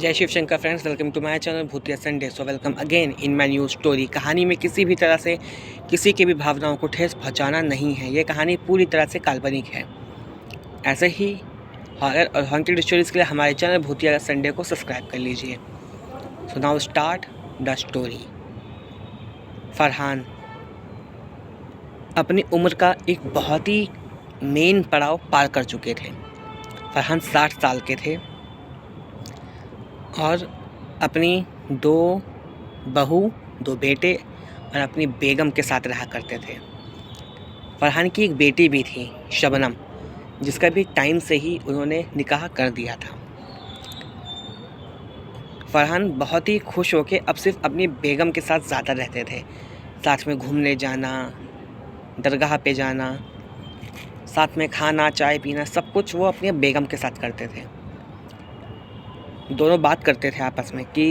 जय Shiv Shankar friends, welcome to my channel भूतिया Sunday. So welcome again in my new story. कहानी में किसी भी तरह से किसी की भी भावनाओं को ठेस पहुंचाना नहीं है। ये कहानी पूरी तरह से काल्पनिक है। ऐसे ही हॉरर और हॉन्टेड स्टोरीज़ के लिए हमारे चैनल भूतिया संडे को सब्सक्राइब कर लीजिए। So now start the story. Farhan अपनी उम्र का एक बहुत ही मेन पड़ाव पार कर चुके थे। फरहान 60 साल के थे और अपनी 2 बहू, 2 बेटे और अपनी बेगम के साथ रहा करते थे। फरहान की एक बेटी भी थी, शबनम, जिसका भी टाइम से ही उन्होंने निकाह कर दिया था। फरहान बहुत ही खुश होकर अब सिर्फ अपनी बेगम के साथ ज़्यादा रहते थे। साथ में घूमने जाना, दरगाह पे जाना, साथ में खाना, चाय पीना, सब कुछ वो अपनी बेगम के साथ करते थे। दोनों बात करते थे आपस में कि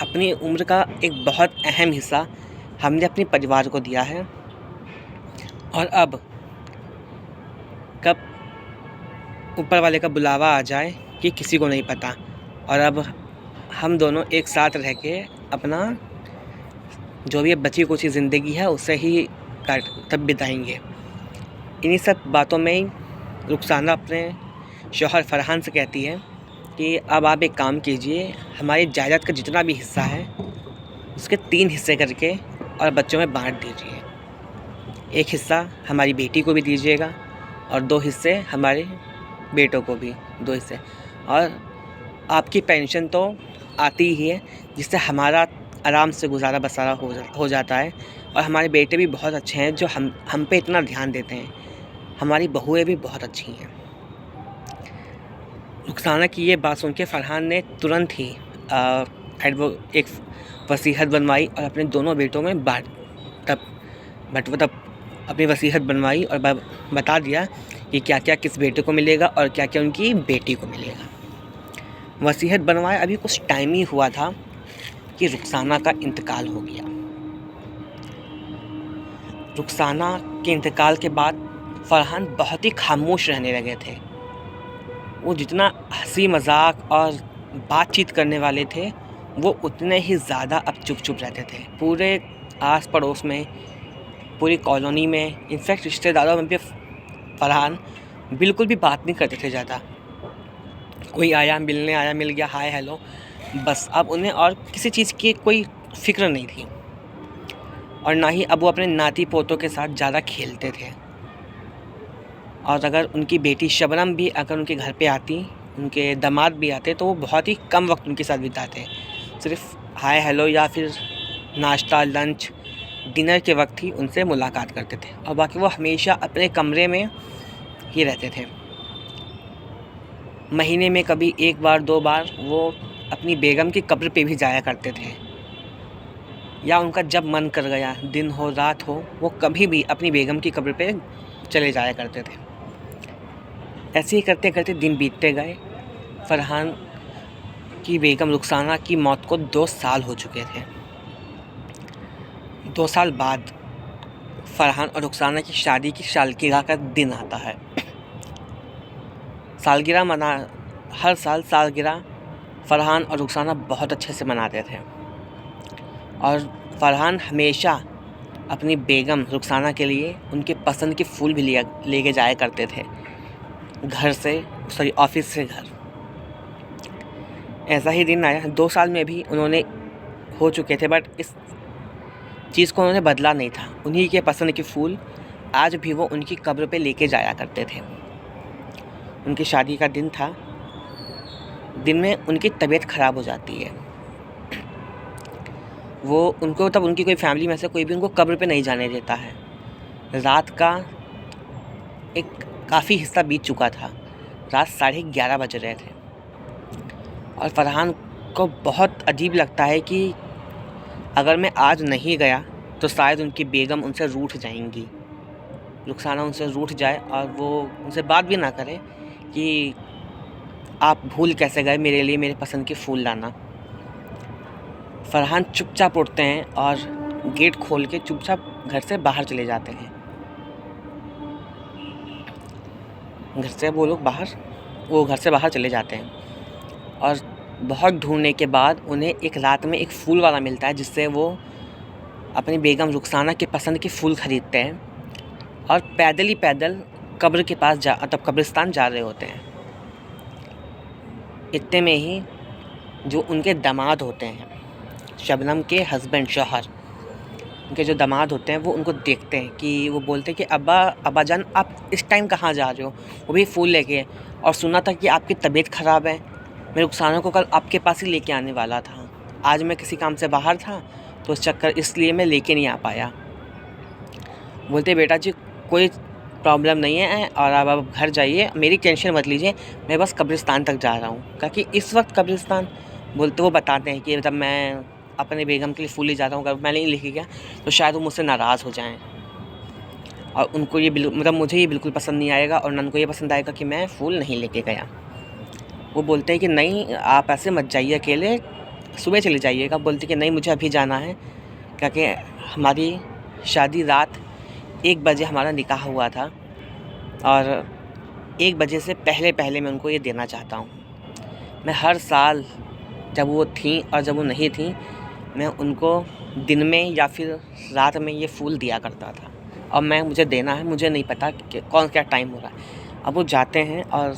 अपनी उम्र का एक बहुत अहम हिस्सा हमने अपने परिवार को दिया है और अब कब ऊपर वाले का बुलावा आ जाए कि किसी को नहीं पता, और अब हम दोनों एक साथ रह के अपना जो भी बची कुछ ज़िंदगी है उसे ही तब बिताएंगे। इन्हीं सब बातों में रुखसाना अपने शौहर फरहान से कहती है कि अब आप एक काम कीजिए, हमारी जायदाद का जितना भी हिस्सा है उसके 3 हिस्से करके और बच्चों में बांट दीजिए। एक हिस्सा हमारी बेटी को भी दीजिएगा और 2 हिस्से हमारे बेटों को भी 2 हिस्से, और आपकी पेंशन तो आती ही है जिससे हमारा आराम से गुजारा बसारा हो जाता है। और हमारे बेटे भी बहुत अच्छे हैं जो हम पे इतना ध्यान देते हैं। हमारी बहुएं भी बहुत अच्छी हैं। रुखसाना की ये बात सुन के फरहान ने तुरंत ही एक वसीयत बनवाई और अपने दोनों बेटों में अपनी वसीयत बनवाई और बता दिया कि क्या क्या किस बेटे को मिलेगा और क्या क्या उनकी बेटी को मिलेगा। वसीयत बनवाए अभी कुछ टाइम ही हुआ था कि रुखसाना का इंतकाल हो गया। रुखसाना के इंतकाल के बाद फरहान बहुत ही खामोश रहने लगे थे। वो जितना हंसी मजाक और बातचीत करने वाले थे वो उतने ही ज़्यादा अब चुप रहते थे। पूरे आस पड़ोस में, पूरी कॉलोनी में, इनफैक्ट रिश्तेदारों में भी फरहान बिल्कुल भी बात नहीं करते थे ज़्यादा। कोई आया, मिलने आया, मिल गया, हाय हेलो, बस। अब उन्हें और किसी चीज़ की कोई फिक्र नहीं थी और ना ही अब वो अपने नाती पोतों के साथ ज़्यादा खेलते थे। और अगर उनकी बेटी शबनम भी अगर उनके घर पे आती, उनके दामाद भी आते, तो वो बहुत ही कम वक्त उनके साथ बिताते। सिर्फ हाय हेलो या फिर नाश्ता, लंच, डिनर के वक्त ही उनसे मुलाकात करते थे और बाकी वो हमेशा अपने कमरे में ही रहते थे। महीने में कभी 1 बार 2 बार वो अपनी बेगम की कब्र पे भी जाया करते थे, या उनका जब मन कर गया, दिन हो रात हो, वो कभी भी अपनी बेगम की कब्र पे चले जाया करते थे। ऐसे ही करते करते दिन बीतते गए। फरहान की बेगम रुखसाना की मौत को 2 साल हो चुके थे। 2 साल बाद फरहान और रुखसाना की शादी की सालगिरह का दिन आता है। हर साल सालगिरह फरहान और रुखसाना बहुत अच्छे से मनाते थे और फरहान हमेशा अपनी बेगम रुखसाना के लिए उनके पसंद के फूल भी लेके जाया करते थे घर से, सॉरी ऑफिस से घर। ऐसा ही दिन आया। 2 साल में भी उन्होंने हो चुके थे, बट इस चीज़ को उन्होंने बदला नहीं था। उन्हीं के पसंद के फूल आज भी वो उनकी कब्र पे लेके जाया करते थे। उनकी शादी का दिन था। दिन में उनकी तबीयत ख़राब हो जाती है। वो उनको तब उनकी कोई फैमिली में से कोई भी उनको कब्र पे नहीं जाने देता है। रात का एक काफ़ी हिस्सा बीत चुका था। रात 11:30 बज रहे थे और फरहान को बहुत अजीब लगता है कि अगर मैं आज नहीं गया तो शायद उनकी बेगम उनसे रूठ जाएंगी, रुखसाना उनसे रूठ जाए और वो उनसे बात भी ना करे कि आप भूल कैसे गए मेरे लिए मेरे पसंद के फूल लाना। फरहान चुपचाप उठते हैं और गेट खोल के चुपचाप घर से बाहर चले जाते हैं। घर से बाहर चले जाते हैं और बहुत ढूंढने के बाद उन्हें एक रात में एक फूल वाला मिलता है, जिससे वो अपनी बेगम रुखसाना के पसंद के फूल खरीदते हैं और पैदल ही पैदल कब्र के पास तब कब्रिस्तान जा रहे होते हैं। इतने में ही जो उनके दामाद होते हैं, शबनम के हस्बैंड, शौहर, उनके जो दामाद होते हैं, वो उनको देखते हैं कि वो बोलते हैं कि अब्बा जान आप इस टाइम कहाँ जा रहे हो, वो भी फूल लेके, और सुना था कि आपकी तबीयत ख़राब है, मैं रुखसाना को कल आपके पास ही लेके आने वाला था, आज मैं किसी काम से बाहर था तो उस चक्कर इसलिए मैं लेके नहीं आ पाया। बोलते बेटा जी कोई प्रॉब्लम नहीं है और आप घर जाइए, मेरी टेंशन मत लीजिए, मैं बस कब्रिस्तान तक जा रहा हूँ। क्योंकि इस वक्त कब्रिस्तान बोलते वो बताते हैं कि मतलब मैं अपने बेगम के लिए फूल ले जाता हूँ, अगर मैं नहीं लेके गया तो शायद वो मुझसे नाराज़ हो जाएं और उनको ये मतलब मुझे ये बिल्कुल पसंद नहीं आएगा और ना उनको ये पसंद आएगा कि मैं फूल नहीं लेके गया। वो बोलते हैं कि नहीं आप ऐसे मत जाइए अकेले, सुबह चले जाइएगा। बोलते कि नहीं मुझे अभी जाना है, क्योंकि हमारी शादी रात 1 बजे हमारा निकाह हुआ था और 1 बजे से पहले मैं उनको ये देना चाहता हूँ। मैं हर साल जब वो थीं और जब वो नहीं थीं, मैं उनको दिन में या फिर रात में ये फूल दिया करता था और मुझे देना है, मुझे नहीं पता कि कौन क्या टाइम हो रहा है। अब वो जाते हैं और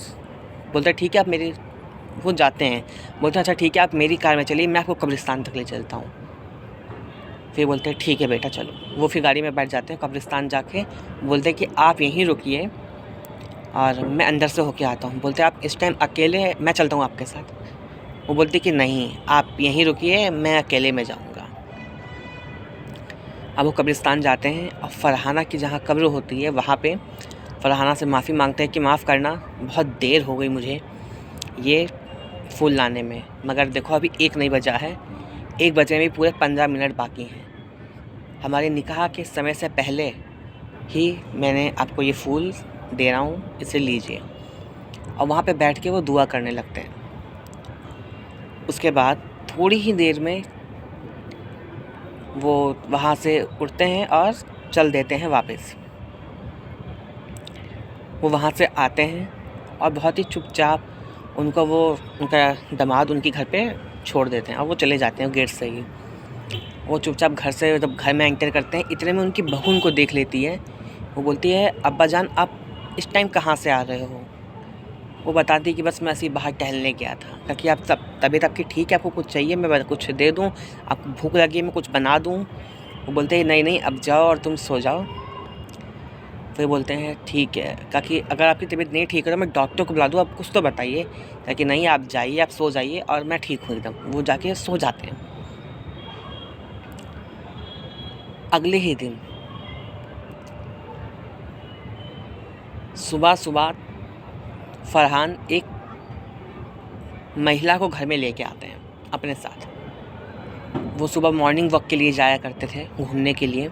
बोलते हैं ठीक है आप वो जाते हैं, बोलते हैं अच्छा ठीक है आप मेरी कार में चलिए, मैं आपको कब्रिस्तान तक ले चलता हूँ। फिर बोलते हैं ठीक है बेटा चलो। वो फिर गाड़ी में बैठ जाते हैं, कब्रिस्तान जाके बोलते हैं कि आप यहीं रुकिए और मैं अंदर से होके आता हूँ। बोलते हैं आप इस टाइम अकेले, मैं चलता हूँ आपके साथ। वो बोलते कि नहीं आप यहीं रुकिए, मैं अकेले में जाऊँगा। अब वो कब्रिस्तान जाते हैं और फ़रहाना की जहाँ कब्र होती है वहाँ पे फ़रहाना से माफ़ी मांगते हैं कि माफ़ करना, बहुत देर हो गई मुझे ये फूल लाने में, मगर देखो अभी 1 नहीं बजा है, 1 बजे में भी पूरे 15 मिनट बाकी हैं। हमारे निकाह के समय से पहले ही मैंने आपको ये फूल दे रहा हूँ, इसे लीजिए। और वहाँ पे बैठ के वो दुआ करने लगते हैं। उसके बाद थोड़ी ही देर में वो वहाँ से उठते हैं और चल देते हैं वापस। वो वहाँ से आते हैं और बहुत ही चुपचाप उनका दामाद उनके घर पे छोड़ देते हैं और वो चले जाते हैं गेट से ही। वो चुपचाप घर से जब घर में एंटर करते हैं, इतने में उनकी बहू उनको देख लेती है। वो बोलती है अब्बा जान आप इस टाइम कहाँ से आ रहे हो। वो बताती है कि बस मैं ऐसे ही बाहर टहलने गया था। क्योंकि आप सब तबीयत आपकी ठीक है, आपको कुछ चाहिए मैं कुछ दे दूँ, आपको भूख लगी है मैं कुछ बना दूँ। वो बोलते हैं नहीं अब जाओ और तुम सो जाओ। फिर बोलते हैं ठीक है, क्योंकि अगर आपकी तबीयत नहीं ठीक है तो मैं डॉक्टर को बुला दूँ, आप कुछ तो बताइए। क्योंकि नहीं आप जाइए, आप सो जाइए और मैं ठीक हूँ एकदम। वो जाके सो जाते हैं। अगले ही दिन सुबह फरहान एक महिला को घर में लेके आते हैं अपने साथ। वो सुबह मॉर्निंग वॉक के लिए जाया करते थे, घूमने के लिए।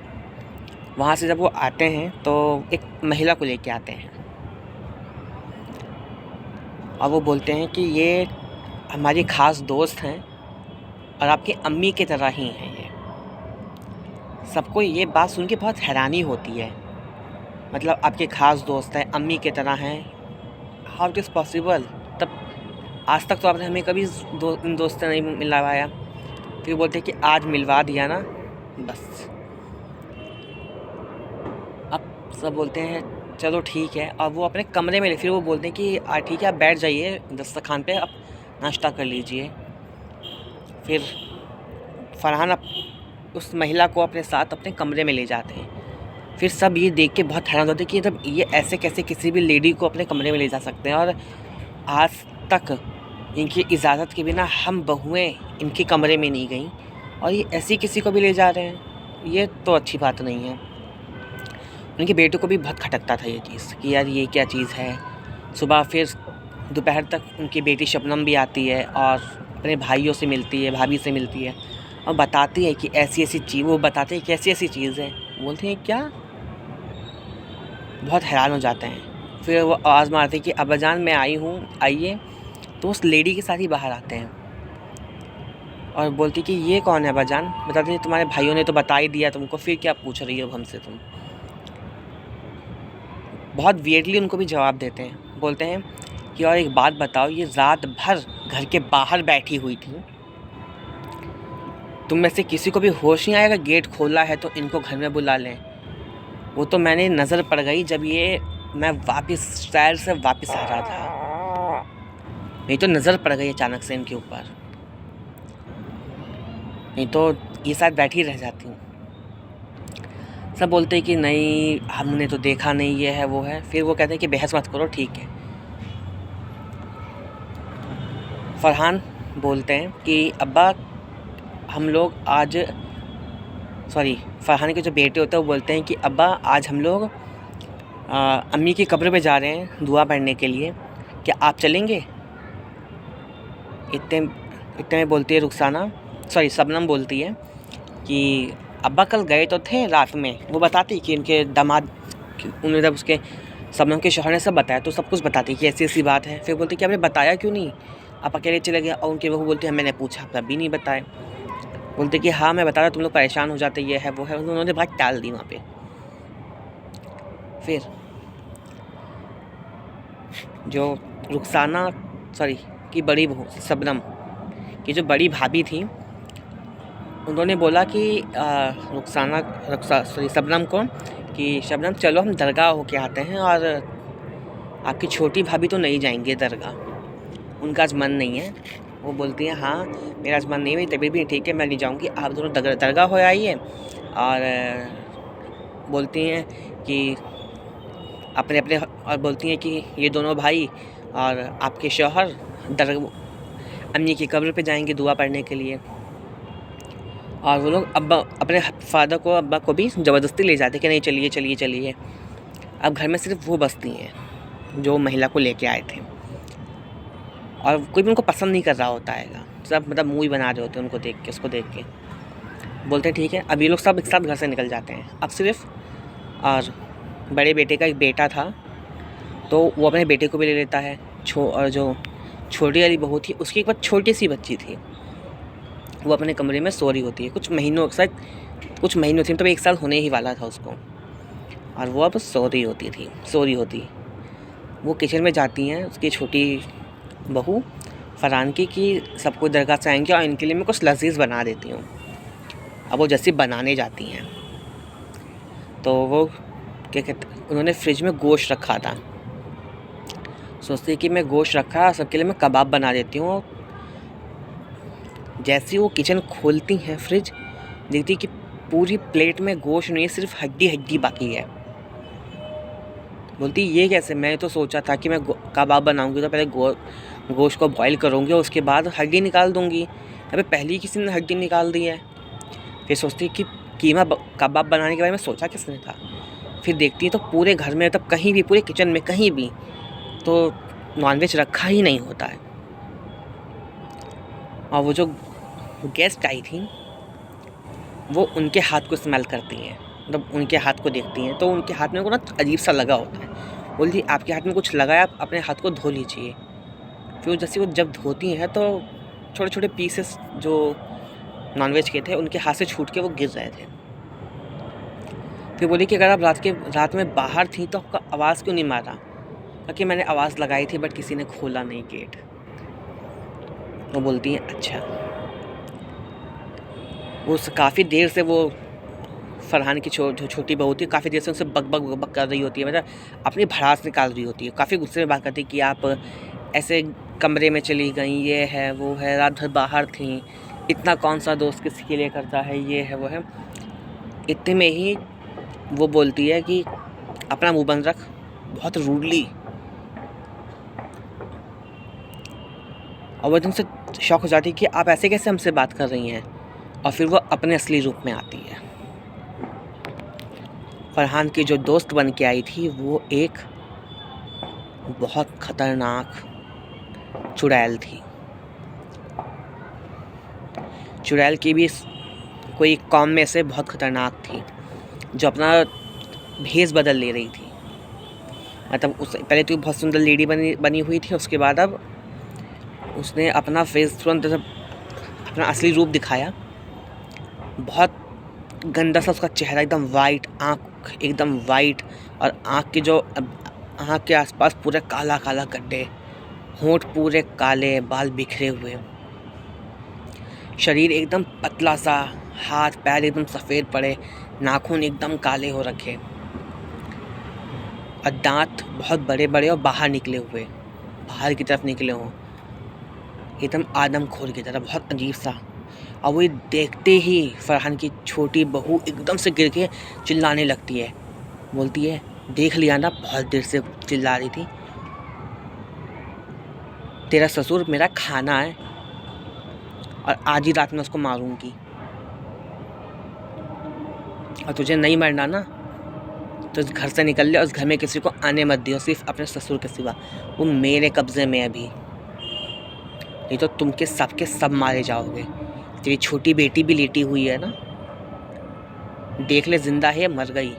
वहाँ से जब वो आते हैं तो एक महिला को लेके आते हैं और वो बोलते हैं कि ये हमारी ख़ास दोस्त हैं और आपकी अम्मी की तरह ही हैं ये। सबको ये बात सुन के बहुत हैरानी होती है, मतलब आपके ख़ास दोस्त हैं, अम्मी की तरह हैं, हाउ इट इज़ पॉसिबल। तब आज तक तो आपने हमें कभी इन दोस्तों नहीं मिलवाया। फिर बोलते हैं कि आज मिलवा दिया ना बस। अब सब बोलते हैं चलो ठीक है, और वो अपने कमरे में फिर वो बोलते हैं कि ठीक है आप बैठ जाइए दस्तरखान पे, आप नाश्ता कर लीजिए। फिर फरहान उस महिला को अपने साथ अपने कमरे में ले जाते हैं। फिर सब ये देख के बहुत हैरान होते हैं कि तब ये ऐसे कैसे किसी भी लेडी को अपने कमरे में ले जा सकते हैं, और आज तक इनकी इजाज़त के बिना हम बहुएँ इनके कमरे में नहीं गईं और ये ऐसे किसी को भी ले जा रहे हैं, ये तो अच्छी बात नहीं है। उनके बेटे को भी बहुत खटकता था ये चीज़ कि यार ये क्या चीज़ है। सुबह फिर दोपहर तक उनकी बेटी शबनम भी आती है और अपने भाइयों से मिलती है, भाभी से मिलती है और बताती है कि ऐसी चीज़, वो बताते हैं कि ऐसी चीज़ है। बोलते हैं क्या, बहुत हैरान हो जाते हैं। फिर वो आवाज़ मारते हैं कि अब्बाजान मैं आई हूँ, आइए। तो उस लेडी के साथ ही बाहर आते हैं और बोलती कि ये कौन है अब्बाजान। बताते हैं तुम्हारे भाइयों ने तो बता ही दिया तुमको, फिर क्या पूछ रही हो हमसे तुम। बहुत वियर्डली उनको भी जवाब देते हैं। बोलते हैं कि और एक बात बताओ, ये रात भर घर के बाहर बैठी हुई थी, तुम में से किसी को भी होश नहीं आएगा गेट खोला है तो इनको घर में बुला लें? वो तो मैंने नज़र पड़ गई जब मैं वापस शहर से वापस आ रहा था, नहीं तो नज़र पड़ गई अचानक से इनके ऊपर, नहीं तो ये शायद बैठी रह जाती। सब बोलते हैं कि नहीं हमने तो देखा नहीं, ये है वो है। फिर वो कहते हैं कि बहस मत करो, ठीक है। फरहान बोलते हैं कि अब्बा हम लोग आज फरहान के जो बेटे होते हैं वो बोलते हैं कि अब्बा आज हम लोग अम्मी की कब्र पे जा रहे हैं दुआ पढ़ने के लिए, क्या आप चलेंगे? इतने में बोलती है शबनम बोलती है कि अब्बा कल गए तो थे रात में। वो बताती कि इनके दामाद, उन्होंने जब उसके शबनम के शौहर ने सब बताया तो सब कुछ बताती कि ऐसी ऐसी बात है। फिर बोलती कि आपने बताया क्यों नहीं, आप अकेले चले गए? और उनकी बहू बोलती है मैंने पूछा तब भी नहीं बताए। बोलते कि हाँ मैं बता रहा, तुम लोग परेशान हो जाते, ये है वो है। उन्होंने बात टाल दी वहाँ पे। फिर जो रुखसाना की बड़ी बहू शबनम की जो बड़ी भाभी थी, उन्होंने बोला कि शबनम को कि शबनम चलो हम दरगाह होके आते हैं, और आपकी छोटी भाभी तो नहीं जाएंगे दरगाह, उनका आज मन नहीं है। वो बोलती हैं हाँ मेरा आज मन नहीं है, मेरी तबीयत भी ठीक है, मैं नहीं जाऊँगी, आप दोनों दरगाह हो आइए। और बोलती हैं कि अपने और बोलती हैं कि ये दोनों भाई और आपके शौहर अम्मी की कब्र पे जाएंगे दुआ पढ़ने के लिए। और वो लोग अपने अब्बा को भी ज़बरदस्ती ले जाते कि नहीं चलिए चलिए चलिए। अब घर में सिर्फ वो बसती हैं जो महिला को लेके आए थे, और कोई भी उनको पसंद नहीं कर रहा होता है, सब मतलब मुँह ही बना रहे होते हैं उनको देख के, उसको देख के। बोलते हैं ठीक है। अब ये लोग सब एक साथ घर से निकल जाते हैं। अब सिर्फ और बड़े बेटे का एक बेटा था तो वो अपने बेटे को भी ले लेता है। और जो छोटी वाली बहू थी उसकी एक बार छोटी सी बच्ची थी, वो अपने कमरे में सो रही होती है। कुछ महीनों थी, तो 1 साल होने ही वाला था उसको, और वो अब सो रही होती। वो किचन में जाती हैं उसकी छोटी बहू फरहान की कि सबको दरगाह से आएंगे और इनके लिए मैं कुछ लजीज बना देती हूँ। अब वो जैसे बनाने जाती हैं तो वो क्या कहते, उन्होंने फ्रिज में गोश्त रखा था, सोचती कि मैं गोश्त रखा सबके लिए मैं कबाब बना देती हूँ। जैसे वो किचन खोलती हैं फ्रिज, देखती कि पूरी प्लेट में गोश्त नहीं है, सिर्फ हड्डी बाकी है। बोलती ये कैसे, मैं तो सोचा था कि मैं कबाब बनाऊंगी तो पहले गोश्त को बॉईल करूंगी और उसके बाद हड्डी निकाल दूंगी, अबे पहले ही किसी ने हड्डी निकाल दी है। फिर सोचती कि कीमा कबाब बनाने के बारे में सोचा किसने था। फिर देखती है तो पूरे घर में, मतलब कहीं भी, पूरे किचन में कहीं भी तो नॉनवेज रखा ही नहीं होता है। और वो जो गेस्ट आई थी वो उनके हाथ को स्मेल करती हैं, मतलब उनके हाथ को देखती हैं तो उनके हाथ में को ना अजीब सा लगा होता है। बोलती आपके हाथ में कुछ लगा है, आप अपने हाथ को धो लीजिए। फिर जैसे वो जब धोती हैं तो छोटे छोटे पीसेस जो नॉनवेज के थे उनके हाथ से छूट के वो गिर रहे थे। फिर बोली कि अगर आप रात में बाहर थी तो आपका आवाज़ क्यों नहीं मारा? क्योंकि मैंने आवाज़ लगाई थी बट किसी ने खोला नहीं गेट। वो बोलती हैं अच्छा। वो काफ़ी देर से वो फरहान की जो छोटी बहू थी काफ़ी देर से उनसे बक कर रही होती है, मतलब अपनी भड़ास निकाल रही होती है। काफ़ी गुस्से में बात करती है कि आप ऐसे कमरे में चली गई, ये है वो है, रात भर बाहर थी, इतना कौन सा दोस्त किसी के लिए करता है, ये है वो है। इतने में ही वो बोलती है कि अपना मुंह बंद रख, बहुत रूडली। और वो एकदम से शॉक हो जाती है कि आप ऐसे कैसे हमसे बात कर रही हैं। और फिर वो अपने असली रूप में आती है। फरहान की जो दोस्त बन के आई थी वो एक बहुत ख़तरनाक चुड़ैल थी। चुड़ैल की भी कोई कौम में से बहुत ख़तरनाक थी जो अपना भेष बदल ले रही थी। मतलब उस पहले तो बहुत सुंदर लेडी बनी हुई थी, उसके बाद अब उसने अपना फेस तुरंत अपना असली रूप दिखाया। बहुत गंदा सा उसका चेहरा, एकदम वाइट, आँख एकदम वाइट, और आँख के आसपास पूरा काला काला गड्ढे, होंठ पूरे काले, बाल बिखरे हुए, शरीर एकदम पतला सा, हाथ पैर एकदम सफ़ेद पड़े, नाखून एकदम काले हो रखे और दांत बहुत बड़े बड़े और बाहर निकले हुए, बाहर की तरफ निकले हों, एकदम आदमखोर की तरह, बहुत अजीब सा। और वो देखते ही फरहान की छोटी बहू एकदम से गिर के चिल्लाने लगती है, बोलती है, देख लिया ना, बहुत देर से चिल्ला रही थी, तेरा ससुर मेरा खाना है और आज ही रात में उसको मारूंगी, और तुझे नहीं मरना ना तो इस घर से निकल ले और उस घर में किसी को आने मत दियो, सिर्फ अपने ससुर के सिवा। वो मेरे कब्ज़े में अभी, नहीं तो तुम के सब मारे जाओगे। तेरी छोटी बेटी भी लेटी हुई है ना, देख ले, जिंदा है, मर गई।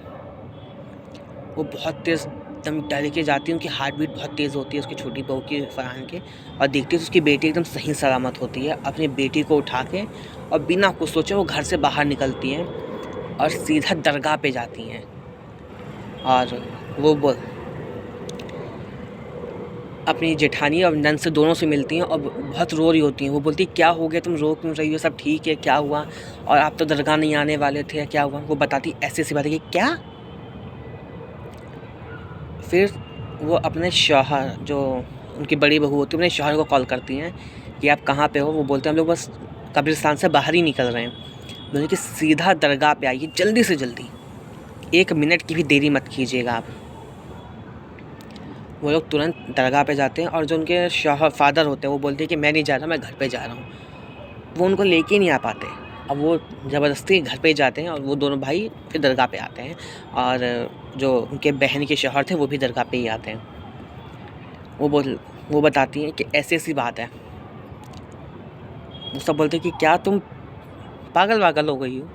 वो बहुत तेज़ एकदम डर के जाती है, उनकी हार्ट बीट बहुत तेज़ होती है उसकी छोटी बहू की, फरहान के, और देखती है तो उसकी बेटी एकदम सही सलामत होती है। अपनी बेटी को उठा के और बिना कुछ सोचे वो घर से बाहर निकलती हैं और सीधा दरगाह पे जाती हैं। और वो अपनी जेठानी और नंद से दोनों से मिलती हैं और बहुत रो रही होती हैं। वो बोलती है, क्या हो गया, तुम रो क्यों रही हो, सब ठीक है, क्या हुआ, और आप तो दरगाह नहीं आने वाले थे, क्या हुआ। वो बताती ऐसी ऐसी बात है कि क्या। फिर वो अपने शौहर, जो उनकी बड़ी बहू होती है, अपने शौहर को कॉल करती हैं कि आप कहाँ पे हो। वो बोलते हैं, हम लोग बस कब्रिस्तान से बाहर ही निकल रहे हैं। बोले कि सीधा दरगाह पे आइए, जल्दी से जल्दी, 1 मिनट की भी देरी मत कीजिएगा आप। वो लोग तुरंत दरगाह पे जाते हैं और जो उनके शौहर फादर होते हैं वो बोलते हैं कि मैं नहीं जा रहा, मैं घर पे जा रहा हूँ। वो उनको लेके नहीं आ पाते। अब वो ज़बरदस्ती घर पे जाते हैं और वो दोनों भाई फिर दरगाह पे आते हैं, और जो उनके बहन के शौहर थे वो भी दरगाह पे ही आते हैं। वो बताती हैं कि ऐसी ऐसी बात है। वो सब बोलते हैं कि क्या तुम पागल हो गई हो,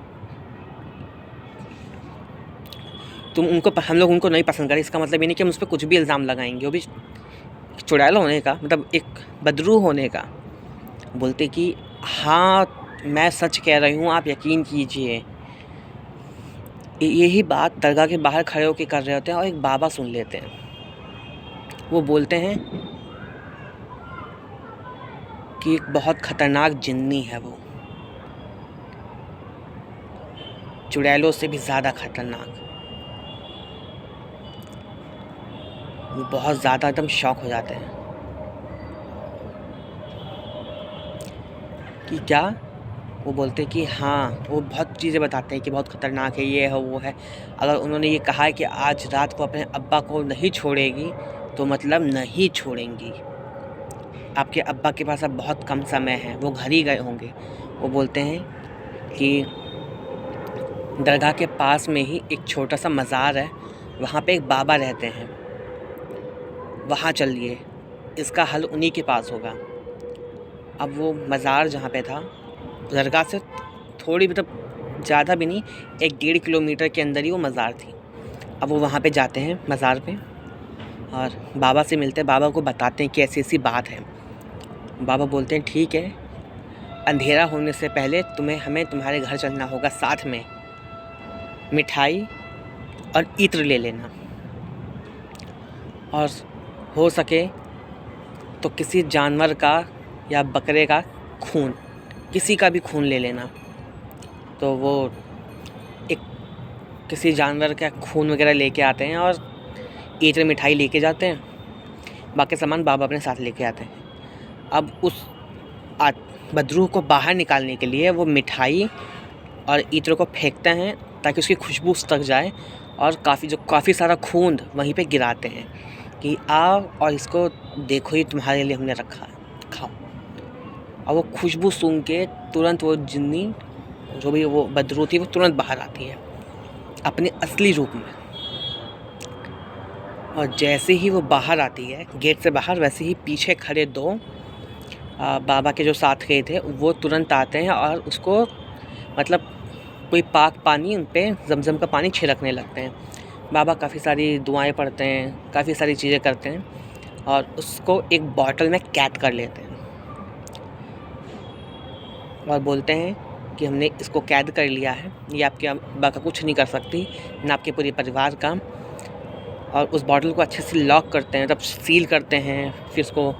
हम लोग उनको नहीं पसंद करें, इसका मतलब ये नहीं कि हम उस पर कुछ भी इल्ज़ाम लगाएंगे। वो भी चुड़ैल होने का, मतलब एक बदरू होने का। बोलते कि हाँ, मैं सच कह रही हूँ, आप यकीन कीजिए। यही बात दरगाह के बाहर खड़े होकर कर रहे होते हैं और एक बाबा सुन लेते हैं। वो बोलते हैं कि एक बहुत ख़तरनाक जिन्नी है, वो चुड़ैलों से भी ज़्यादा खतरनाक। वो बहुत ज़्यादा एकदम शॉक हो जाते हैं कि क्या। वो बोलते हैं कि हाँ, वो बहुत चीज़ें बताते हैं कि बहुत ख़तरनाक है, ये है, वो है। अगर उन्होंने ये कहा है कि आज रात को अपने अब्बा को नहीं छोड़ेगी, तो मतलब नहीं छोड़ेंगी। आपके अब्बा के पास अब बहुत कम समय है, वो घर ही गए होंगे। वो बोलते हैं कि दरगाह के पास में ही एक छोटा सा मज़ार है, वहाँ पे एक बाबा रहते हैं, वहाँ चलिए, इसका हल उन्हीं के पास होगा। अब वो मज़ार जहाँ पे था, दरगाह से थोड़ी, मतलब ज़्यादा भी नहीं, 1-1.5 किलोमीटर के अंदर ही वो मज़ार थी। अब वो वहाँ पे जाते हैं मज़ार पे और बाबा से मिलते हैं, बाबा को बताते हैं कि ऐसी ऐसी बात है। बाबा बोलते हैं, ठीक है, अंधेरा होने से पहले हमें तुम्हारे घर चलना होगा, साथ में मिठाई और इत्र ले लेना, और हो सके तो किसी जानवर का या बकरे का खून, किसी का भी खून ले लेना। तो वो एक किसी जानवर का खून वगैरह लेके आते हैं और इत्र मिठाई लेके जाते हैं, बाकी सामान बाबा अपने साथ लेके आते हैं। अब उस बदरू को बाहर निकालने के लिए वो मिठाई और इत्र को फेंकते हैं ताकि उसकी खुशबू उस तक जाए, और काफ़ी सारा खून वहीं पे गिराते हैं कि आओ और इसको देखो, ही तुम्हारे लिए हमने रखा है, खाओ। और वो खुशबू सूंघ के तुरंत वो जिन्नी, जो भी वो बदरू थी, वो तुरंत बाहर आती है अपने असली रूप में। और जैसे ही वो बाहर आती है गेट से बाहर, वैसे ही पीछे खड़े 2 बाबा के जो साथ गए थे वो तुरंत आते हैं और उसको, मतलब कोई पाक पानी, उन पे जमजम का पानी छिड़कने लगते हैं। बाबा काफ़ी सारी दुआएं पढ़ते हैं, काफ़ी सारी चीज़ें करते हैं और उसको एक बॉटल में कैद कर लेते हैं और बोलते हैं कि हमने इसको कैद कर लिया है, ये आपके अब्बा का कुछ नहीं कर सकती, ना आपके पूरे परिवार का। और उस बॉटल को अच्छे से लॉक करते हैं, तब सील करते हैं, फिर उसको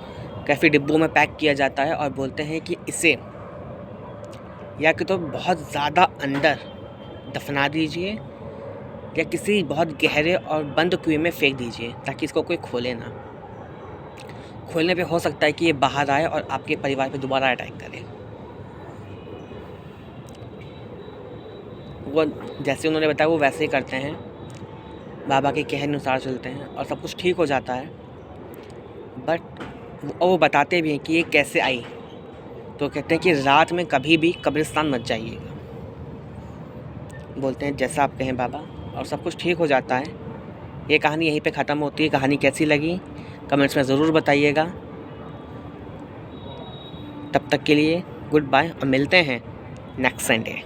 काफ़ी डिब्बों में पैक किया जाता है और बोलते हैं कि इसे या कि तो बहुत ज़्यादा अंदर दफना दीजिए या किसी बहुत गहरे और बंद कुएं में फेंक दीजिए ताकि इसको कोई खोले ना। खोलने पे हो सकता है कि ये बाहर आए और आपके परिवार पे दोबारा अटैक करे। वो जैसे उन्होंने बताया वो वैसे ही करते हैं, बाबा के कहे अनुसार चलते हैं और सब कुछ ठीक हो जाता है। बट वो बताते भी हैं कि ये कैसे आई। तो कहते हैं कि रात में कभी भी कब्रिस्तान मत जाइएगा। बोलते हैं जैसा आप कहें बाबा, और सब कुछ ठीक हो जाता है। ये कहानी यहीं पे ख़त्म होती है। कहानी कैसी लगी कमेंट्स में ज़रूर बताइएगा। तब तक के लिए गुड बाय और मिलते हैं नेक्स्ट संडे।